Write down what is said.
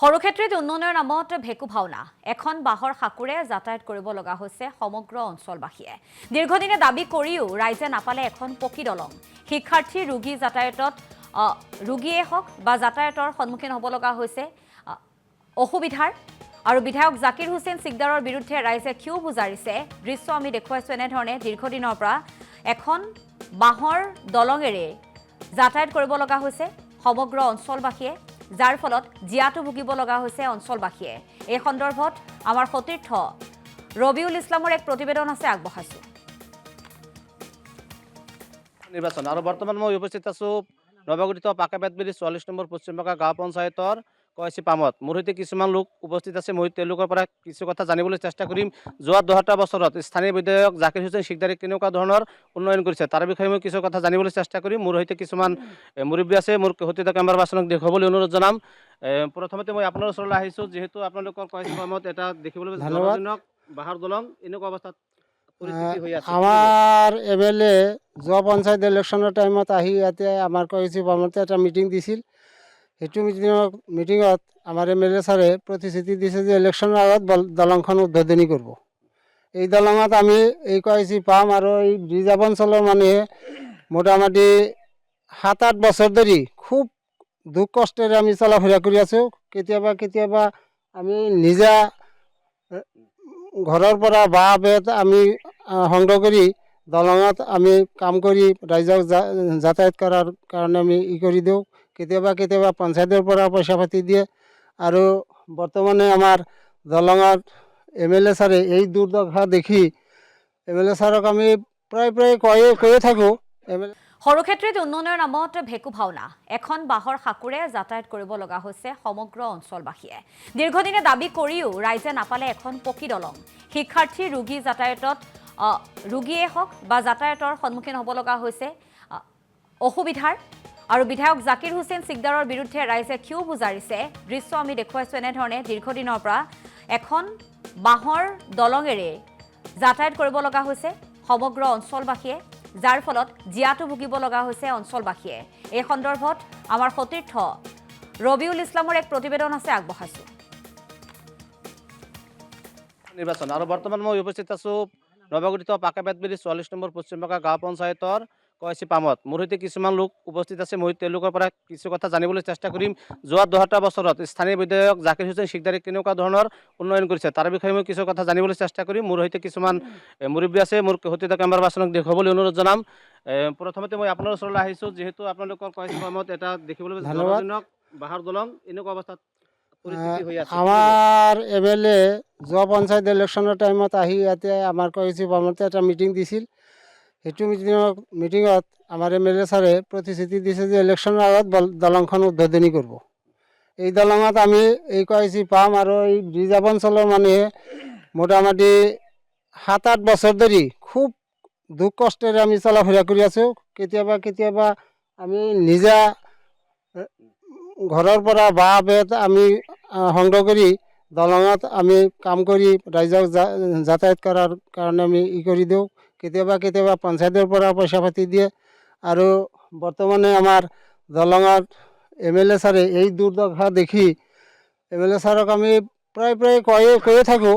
সৰুক্ষেত্ৰীত উন্নয়নৰ নামত ভেকু ভাওনা এখন বাহৰ সাকুৰে যাতায়াত কৰিব লগা হৈছে সমগ্ৰ অঞ্চলবাসীয়ে দীৰ্ঘদিনে দাবী কৰিও ৰাইজে নাপালে এখন পকী দলং শিক্ষাৰ্থী ৰোগী যাতায়াতত ৰোগীয়ে হওক বা যাতায়াতৰ সন্মুখীন হ'ব লগা হৈছে অসুবিধাৰ আৰু বিধায়ক জাকিৰ হুছেইন সিকদাৰৰ বিৰুদ্ধে ৰাইজে ক্ষোভ বুজাৰিছে দৃশ্য আমি দেখুৱাইছো এনেধৰণে দীৰ্ঘদিনৰ পৰা এখন বাহৰ দলঙেৰে যাতায়াত কৰিব লগা হৈছে সমগ্ৰ অঞ্চলবাসীয়ে যাৰ ফলত জিয়াটো ভুগিব লগা হৈছে অঞ্চলবাসীয়ে এই সন্দৰ্ভত আমাৰ সতীৰ্থ ৰবিউল ইছলামৰ এক প্ৰতিবেদন আছে আগবঢ়াইছো নিৰ্বাচন আৰু বৰ্তমান মই উপস্থিত আছো নৱগঠিত পাকাবেতবিৰি 44 নম্বৰ পশ্চিমবঙ্গ গাঁও পঞ্চায়তৰ কয়চি পামত মোৰ সৈতে কিছুমান লোক উপস্থিত আছে মই তেওঁলোকৰ পৰা কিছু কথা জানিবলৈ চেষ্টা কৰিম যোৱা ২০টা বছৰত স্থানীয় বিধায়ক জাকিৰ হুছেইন সিকদাৰে কেনেকুৱা ধৰণৰ উন্নয়ন কৰিছে তাৰ বিষয়ে মই কিছু কথা জানিবলৈ চেষ্টা কৰিম মোৰ সৈতে কিছুমান মুৰব্বী আছে মোৰ সৈতে কেমেৰা পাৰ্চনক দেখুৱাবলৈ অনুৰোধ জনাম প্ৰথমতে মই আপোনাৰ ওচৰলৈ আহিছো যেহেতু আপোনালোকৰ কয়চি পামত এটা দেখিবলৈ জনজনক বাহৰ দলং এনেকুৱা অৱস্থাত আমাৰ এমএলএ যোৱা পঞ্চায়ত ইলেকশ্যনৰ টাইমত আহি ইয়াতে আমাৰ কয়চি পামতে এটা মিটিং দিছিল সেইটো মিটিঙত আমাৰ এমএলএ ছাৰে প্ৰতিশ্ৰুতি দিছে যে ইলেকশ্যনৰ আগত দলংখন উদ্বোধনী কৰিব এই দলঙত আমি এই কয়চি পাম আৰু এই ৰিজাৰ্ভ অঞ্চলৰ মানুহে মোটামুটি ৭-৮ বছৰ ধৰি খুব দুখ কষ্টেৰে আমি চলাফুৰা কৰি আছোঁ কেতিয়াবা আমি নিজা ঘৰৰ পৰা বাঁহ বেত আমি সংগ্ৰহ কৰি দলঙত আমি কাম কৰি ৰাইজক যাতায়াত কৰাৰ কাৰণে আমি কৰি দিওঁ কেতিয়াবা পঞ্চায়তৰ পৰা পইচা পাতি দিয়ে আৰু বৰ্তমানে আমাৰ দলঙত এমএলএ ছাৰে এই দুৰ্দশা দেখি এমএলএ ছাৰক আমি প্ৰায় কৈয়ে থাকোঁ সৰুক্ষেত্ৰীত উন্নয়নৰ নামত ভেকু ভাওনা এখন বাহৰ সাকুৰে যাতায়াত কৰিব লগা হৈছে সমগ্ৰ অঞ্চলবাসীয়ে দীৰ্ঘদিনে দাবী কৰিও ৰাইজে নাপালে এখন পকী দলং শিক্ষাৰ্থী ৰোগী যাতায়াতত ৰোগীয়ে হওক বা যাতায়াতৰ সন্মুখীন হ'ব লগা হৈছে অসুবিধাৰ আৰু বিধায়ক জাকিৰ হুছেইন সিকদাৰৰ বিৰুদ্ধে ৰাইজে ক্ষোভ বুজাৰিছে দৃশ্য আমি দেখুৱাইছো এনেধৰণে দীৰ্ঘদিনৰ পৰা এখন বাহৰ দলঙেৰে যাতায়াত কৰিব লগা হৈছে সমগ্ৰ অঞ্চলবাসীয়ে যাৰ ফলত জিয়াটো ভুগিব লগা হৈছে অঞ্চলবাসীয়ে এই সন্দৰ্ভত আমাৰ সতীৰ্থ ৰবিউল ইছলামৰ এক প্ৰতিবেদন আছে আগবঢ়াইছো নিৰ্বাচন আৰু বৰ্তমান মই উপস্থিত আছো নৱগঠিত পাকাবেতবিৰি 44 নম্বৰ পশ্চিমবঙ্গ গাঁও পঞ্চায়তৰ কয়চি পামত মোৰ সৈতে কিছুমান লোক উপস্থিত আছে মই তেওঁলোকৰ পৰা কিছু কথা জানিবলৈ চেষ্টা কৰিম যোৱা ২০টা বছৰত স্থানীয় বিধায়ক জাকিৰ হুছেইন সিকদাৰে কেনেকুৱা ধৰণৰ উন্নয়ন কৰিছে তাৰ বিষয়ে মই কিছু কথা জানিবলৈ চেষ্টা কৰিম মোৰ সৈতে কিছুমান মুৰব্বী আছে মোৰ সৈতে কেমেৰা পাৰ্চনক দেখুৱাবলৈ অনুৰোধ জনাম প্ৰথমতে মই আপোনাৰ ওচৰলৈ আহিছো যেহেতু আপোনালোকৰ কয়চি পামত এটা দেখিবলৈ জনজনক বাহৰ দলং এনেকুৱা অৱস্থাত আমাৰ এমএলএ যোৱা পঞ্চায়ত ইলেকশ্যনৰ টাইমত আহি ইয়াতে আমাৰ কয়চি পামতে এটা মিটিং দিছিল সেইটো মিটিঙত আমাৰ এমএলএ ছাৰে প্ৰতিশ্ৰুতি দিছে যে ইলেকশ্যনৰ আগত দলংখন উদ্বোধনী কৰিব এই দলঙত আমি এই কয়চি পাম আৰু এই ৰিজাৰ্ভ অঞ্চলৰ মানুহে মোটামুটি ৭-৮ বছৰ ধৰি খুব দুখ কষ্টেৰে আমি চলাফুৰা কৰি আছোঁ কেতিয়াবা আমি নিজা ঘৰৰ পৰা বাঁহ বেত আমি সংগ্ৰহ কৰি দলঙত আমি কাম কৰি ৰাইজক যাতায়াত কৰাৰ কাৰণে আমি কৰি দিওঁ কেতিয়াবা পঞ্চায়তৰ পৰা পইচা পাতি দিয়ে আৰু বৰ্তমানে আমাৰ দলঙত এমএলএ ছাৰে এই দুৰ্দশা দেখি এমএলএ ছাৰক আমি প্ৰায় কৈয়ে থাকোঁ